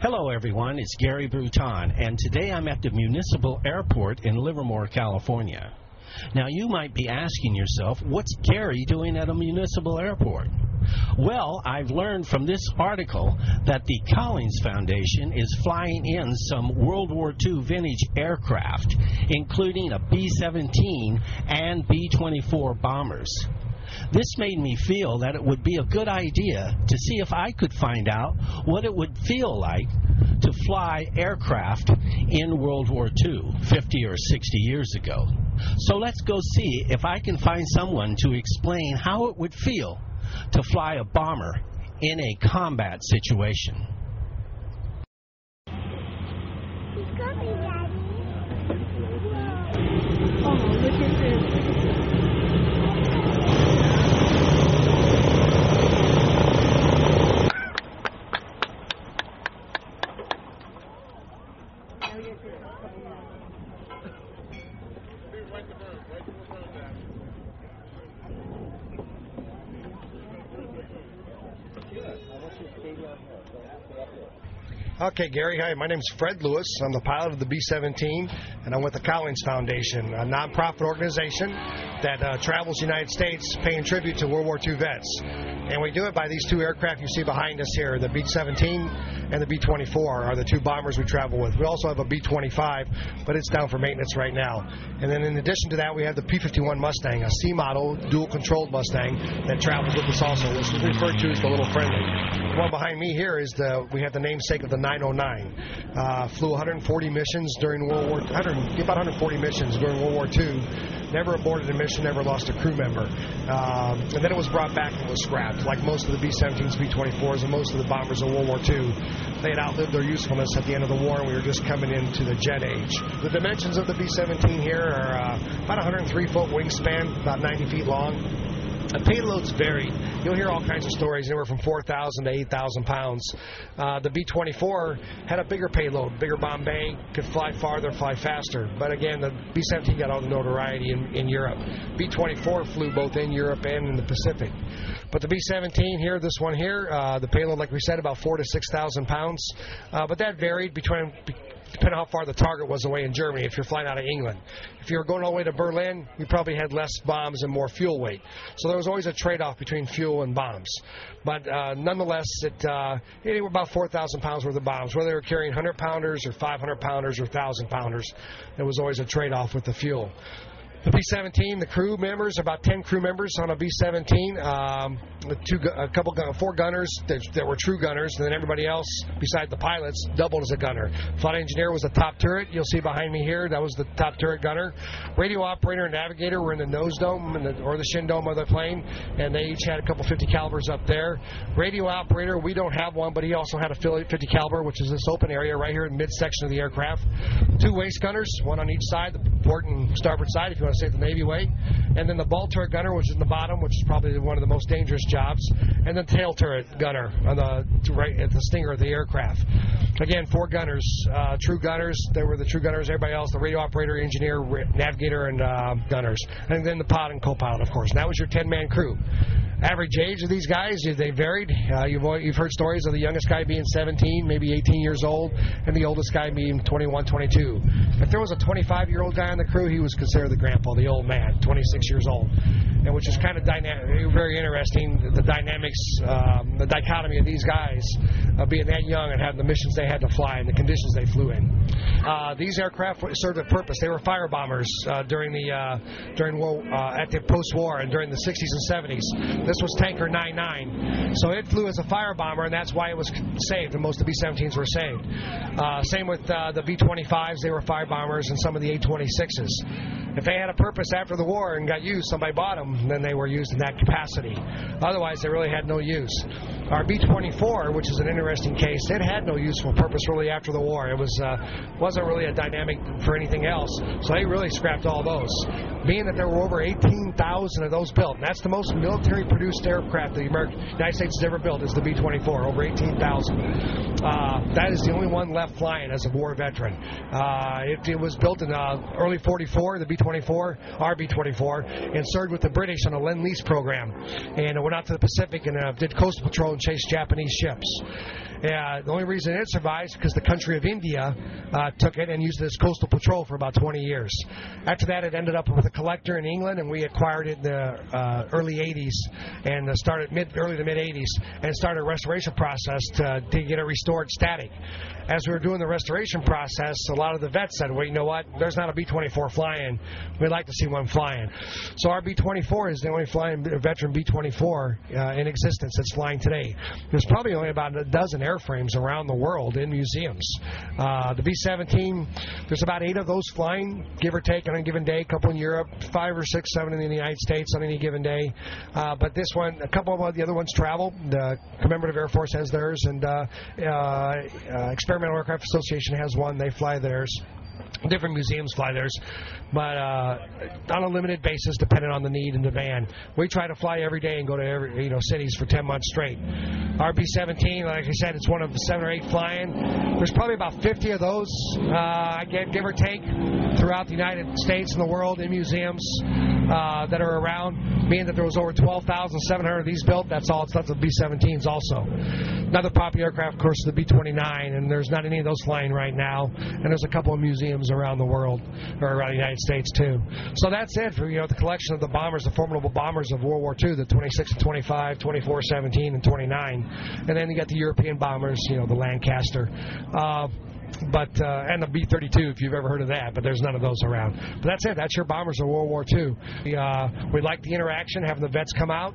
Hello everyone, it's Gary Bruton, and today I'm at the Municipal Airport in Livermore, California. Now you might be asking yourself, what's Gary doing at a municipal airport? Well, I've learned from this article that the Collins Foundation is flying in some World War II vintage aircraft, including a B-17 and B-24 bombers. This made me feel that it would be a good idea to see if I could find out what it would feel like to fly aircraft in World War II 50 or 60 years ago. So let's go see if I can find someone to explain how it would feel to fly a bomber in a combat situation. He's coming, Daddy. Oh, look at this. Okay, Gary. Hi, my name's Fred Lewis. I'm the pilot of the B-17, and I'm with the Collins Foundation, a nonprofit organization that travels the United States paying tribute to World War II vets. And we do it by these two aircraft you see behind us here. The B-17 and the B-24 are the two bombers we travel with. We also have a B-25, but it's down for maintenance right now. And then in addition to that, we have the P-51 Mustang, a C-model, dual-controlled Mustang that travels with us also. This is referred to as the Little Friendly. The one behind me here is we have the namesake of the 909. Flew 140 missions during about 140 missions during World War II. Never aborted a mission, never lost a crew member. And then it was brought back and was scrapped. Like most of the B-17s, B-24s, and most of the bombers of World War II, they had outlived their usefulness at the end of the war, and we were just coming into the jet age. The dimensions of the B-17 here are about 103-foot wingspan, about 90 feet long. The payloads vary. You'll hear all kinds of stories, anywhere from 4,000 to 8,000 pounds. The B-24 had a bigger payload, bigger bomb bay, could fly farther, fly faster. But again, the B-17 got all the notoriety in Europe. B-24 flew both in Europe and in the Pacific. But the B-17 here, this one here, the payload, like we said, about 4,000 to 6,000 pounds. But that varied depending on how far the target was away in Germany, if you're flying out of England. If you were going all the way to Berlin, you probably had less bombs and more fuel weight. So there was always a trade-off between fuel and bombs. But nonetheless, it were about 4,000 pounds worth of bombs. Whether they were carrying 100-pounders or 500-pounders or 1,000-pounders, there was always a trade-off with the fuel. The B-17, the crew members, about 10 crew members on a B-17, four gunners that were true gunners, and then everybody else, besides the pilots, doubled as a gunner. Flight engineer was the top turret. You'll see behind me here, that was the top turret gunner. Radio operator and navigator were in the nose dome or the shin dome of the plane, and they each had a couple 50 calibers up there. Radio operator, we don't have one, but he also had a 50 caliber, which is this open area right here in the midsection of the aircraft. Two waist gunners, one on each side, the port and starboard side, if you want to say it the Navy way, and then the ball turret gunner, which is in the bottom, which is probably one of the most dangerous jobs, and the tail turret gunner on right at the stinger of the aircraft. Again, four gunners, true gunners. They were the true gunners. Everybody else, the radio operator, engineer, navigator, and gunners, and then the pilot and co-pilot, of course. And that was your 10-man crew. Average age of these guys, they varied. You've heard stories of the youngest guy being 17, maybe 18 years old, and the oldest guy being 21, 22. If there was a 25-year-old guy on the crew, he was considered the grandpa, the old man, 26 years old, and which is kind of very interesting, the dynamics, the dichotomy of these guys being that young and having the missions they had to fly and the conditions they flew in. These aircraft served a purpose. They were fire bombers at the post-war and during the 60s and 70s. This was Tanker 99. So it flew as a fire bomber, and that's why it was saved, and most of the B-17s were saved. Same with the B-25s. They were fire bombers, and some of the A-26s. If they had a purpose after the war and got used, somebody bought them, then they were used in that capacity. Otherwise, they really had no use. Our B-24, which is an interesting case, it had no useful purpose really after the war. It wasn't really a dynamic for anything else, so they really scrapped all those. Being that there were over 18,000 of those built, and that's the most military-produced aircraft the United States has ever built, is the B-24, over 18,000. That is the only one left flying as a war veteran. It was built in early 44, the B-24, our B-24, and served with the British on a Lend-Lease program. And it went out to the Pacific and did coastal patrol and chased Japanese ships. Yeah, the only reason it survives is because the country of India took it and used it as coastal patrol for about 20 years. After that, it ended up with a collector in England, and we acquired it in the early 80s and started early to mid 80s and started a restoration process to get it restored static. As we were doing the restoration process, a lot of the vets said, well, you know what, there's not a B-24 flying. We'd like to see one flying. So our B-24 is the only flying veteran B-24 in existence that's flying today. There's probably only about a dozen airframes around the world in museums. The B-17, there's about 8 of those flying, give or take, on a given day, a couple in Europe, 5 or 6, 7 in the United States on any given day. But this one, a couple of the other ones travel. The Commemorative Air Force has theirs, and Experimental Aircraft Association has one. They fly theirs. Different museums fly theirs, but on a limited basis, depending on the need and demand. We try to fly every day and go to cities for 10 months straight. Our B-17, like I said, it's one of the 7 or 8 flying. There's probably about 50 of those, give or take, throughout the United States and the world in museums that are around. Being that there was over 12,700 of these built, that's all. It's not the B-17s also. Another popular aircraft, of course, is the B-29, and there's not any of those flying right now. And there's a couple of museums around the world, or around the United States too. So that's it for the collection of the bombers, the formidable bombers of World War II, the 26 and 25, 24, 17, and 29. And then you got the European bombers, the Lancaster. And the B-32, if you've ever heard of that, but there's none of those around. But that's it. That's your bombers of World War II. We like the interaction, having the vets come out.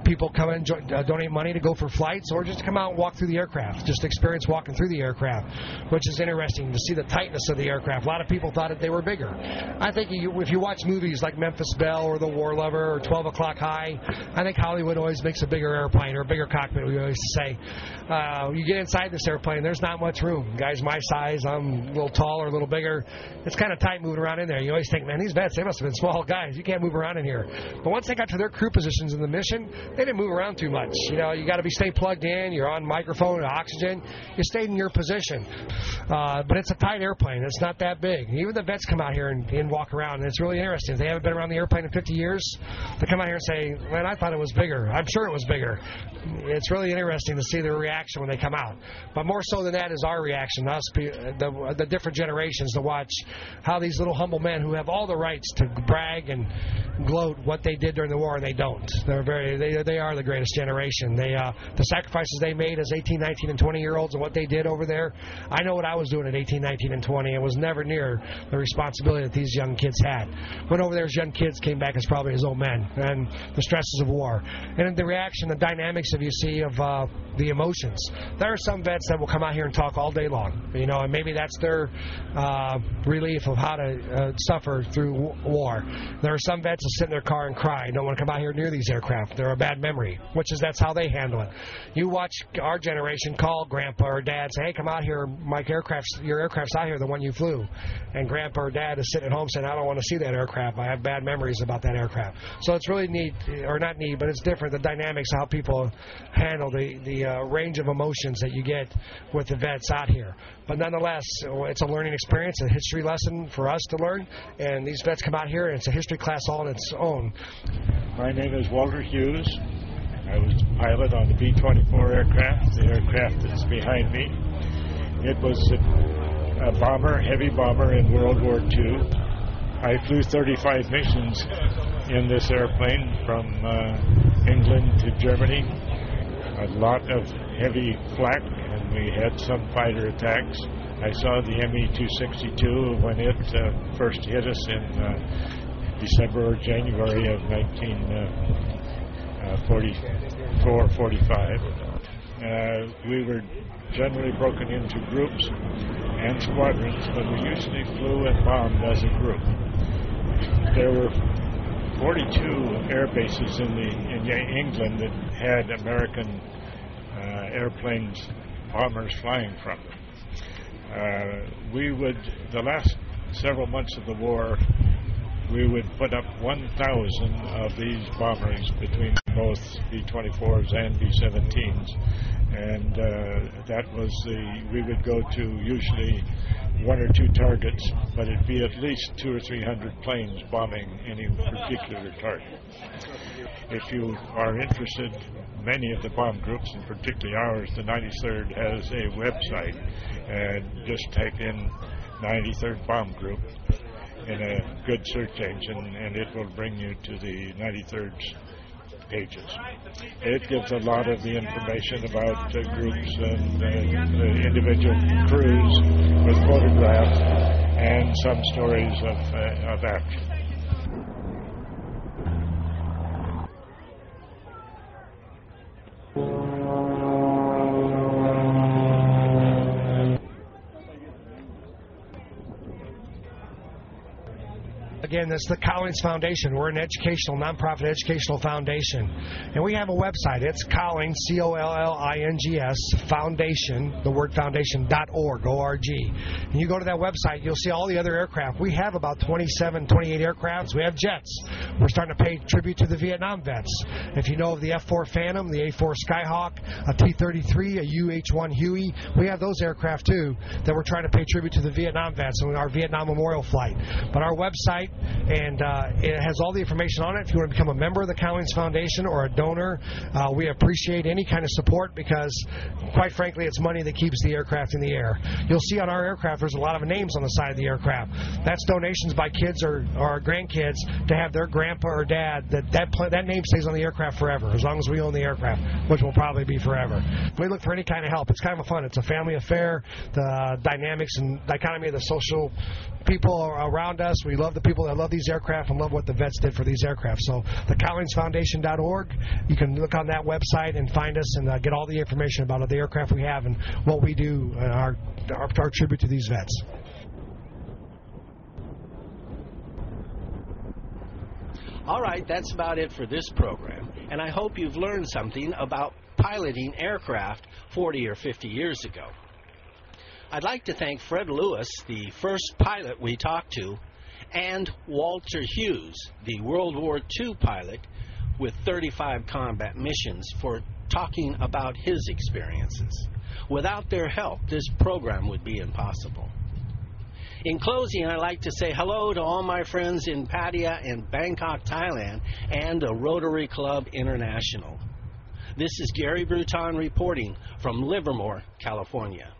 People come in, donate money to go for flights, or just come out and walk through the aircraft. Just experience walking through the aircraft, which is interesting to see the tightness of the aircraft. A lot of people thought that they were bigger. I think if you watch movies like Memphis Belle or The War Lover or 12 O'Clock High, I think Hollywood always makes a bigger airplane or a bigger cockpit, we always say. You get inside this airplane, there's not much room. Guys my size, I'm a little taller, a little bigger. It's kind of tight moving around in there. You always think, man, these vets, they must have been small guys. You can't move around in here. But once they got to their crew positions in the mission, they didn't move around too much. You got to stay plugged in. You're on microphone and oxygen. You stayed in your position. But it's a tight airplane. It's not that big. Even the vets come out here and walk around, and it's really interesting. If they haven't been around the airplane in 50 years, they come out here and say, man, I thought it was bigger. I'm sure it was bigger. It's really interesting to see their reaction when they come out. But more so than that is our reaction, us, the different generations, to watch how these little humble men who have all the rights to brag and gloat what they did during the war, and they don't. They are the greatest generation. The sacrifices they made as 18, 19, and 20-year-olds and what they did over there, I know what I was doing at 18, 19, and 20. It was never near the responsibility that these young kids had. Went over there as young kids, came back as probably as old men, and the stresses of war. And the reaction, the dynamics of the emotions. There are some vets that will come out here and talk all day long, and maybe that's their relief of how to suffer through war. There are some vets that sit in their car and cry, don't want to come out here near these aircraft. They're a bad memory, that's how they handle it. You watch our generation call Grandpa or Dad, say, hey, come out here, your aircraft's out here, the one you flew. And Grandpa or Dad is sitting at home saying, I don't want to see that aircraft. I have bad memories about that aircraft. So it's really neat, or not neat, but it's different, the dynamics of how people handle the range of emotions that you get with the vets out here. But nonetheless, it's a learning experience, a history lesson for us to learn, and these vets come out here, and it's a history class all on its own. My name is Walter Hughes. I was pilot on the B-24 aircraft. The aircraft is behind me. It was a bomber, heavy bomber in World War II. I flew 35 missions in this airplane from England to Germany. A lot of heavy flak, and we had some fighter attacks. I saw the ME-262 when it first hit us in December or January of 1944-45. We were generally broken into groups and squadrons, but we usually flew and bombed as a group. There were 42 air bases in England that had American airplanes, bombers flying from them. The last several months of the war, we would put up 1,000 of these bombers between both B-24s and B-17s, and that was we would go to usually 1 or 2 targets, but it'd be at least 200 or 300 planes bombing any particular target. If you are interested, many of the bomb groups, and particularly ours, the 93rd, has a website, and just type in 93rd Bomb Group in a good search engine, and it will bring you to the 93rd's pages. It gives a lot of the information about groups and the individual crews with photographs and some stories of action. Again, that's the Collins Foundation. We're an educational, nonprofit educational foundation. And we have a website. It's Collins, Collins, Foundation, the word foundation.org, O-R-G. And you go to that website, you'll see all the other aircraft. We have about 27, 28 aircrafts. We have jets. We're starting to pay tribute to the Vietnam vets. If you know of the F-4 Phantom, the A-4 Skyhawk, a T-33, a UH-1 Huey, we have those aircraft too that we're trying to pay tribute to the Vietnam vets and our Vietnam Memorial Flight. But our website, and it has all the information on it. If you want to become a member of the Collins Foundation or a donor, we appreciate any kind of support because, quite frankly, it's money that keeps the aircraft in the air. You'll see on our aircraft there's a lot of names on the side of the aircraft. That's donations by kids or grandkids to have their grandpa or dad. That name stays on the aircraft forever, as long as we own the aircraft, which will probably be forever. We look for any kind of help. It's kind of fun. It's a family affair. The dynamics and dichotomy of the social people around us. We love the people that love these aircraft and love what the vets did for these aircraft. So the collinsfoundation.org, you can look on that website and find us and get all the information about the aircraft we have and what we do, our tribute to these vets. All right, that's about it for this program, and I hope you've learned something about piloting aircraft 40 or 50 years ago. I'd like to thank Fred Lewis, the first pilot we talked to, and Walter Hughes, the World War II pilot with 35 combat missions, for talking about his experiences. Without their help, this program would be impossible. In closing, I'd like to say hello to all my friends in Pattaya and Bangkok, Thailand, and the Rotary Club International. This is Gary Bruton reporting from Livermore, California.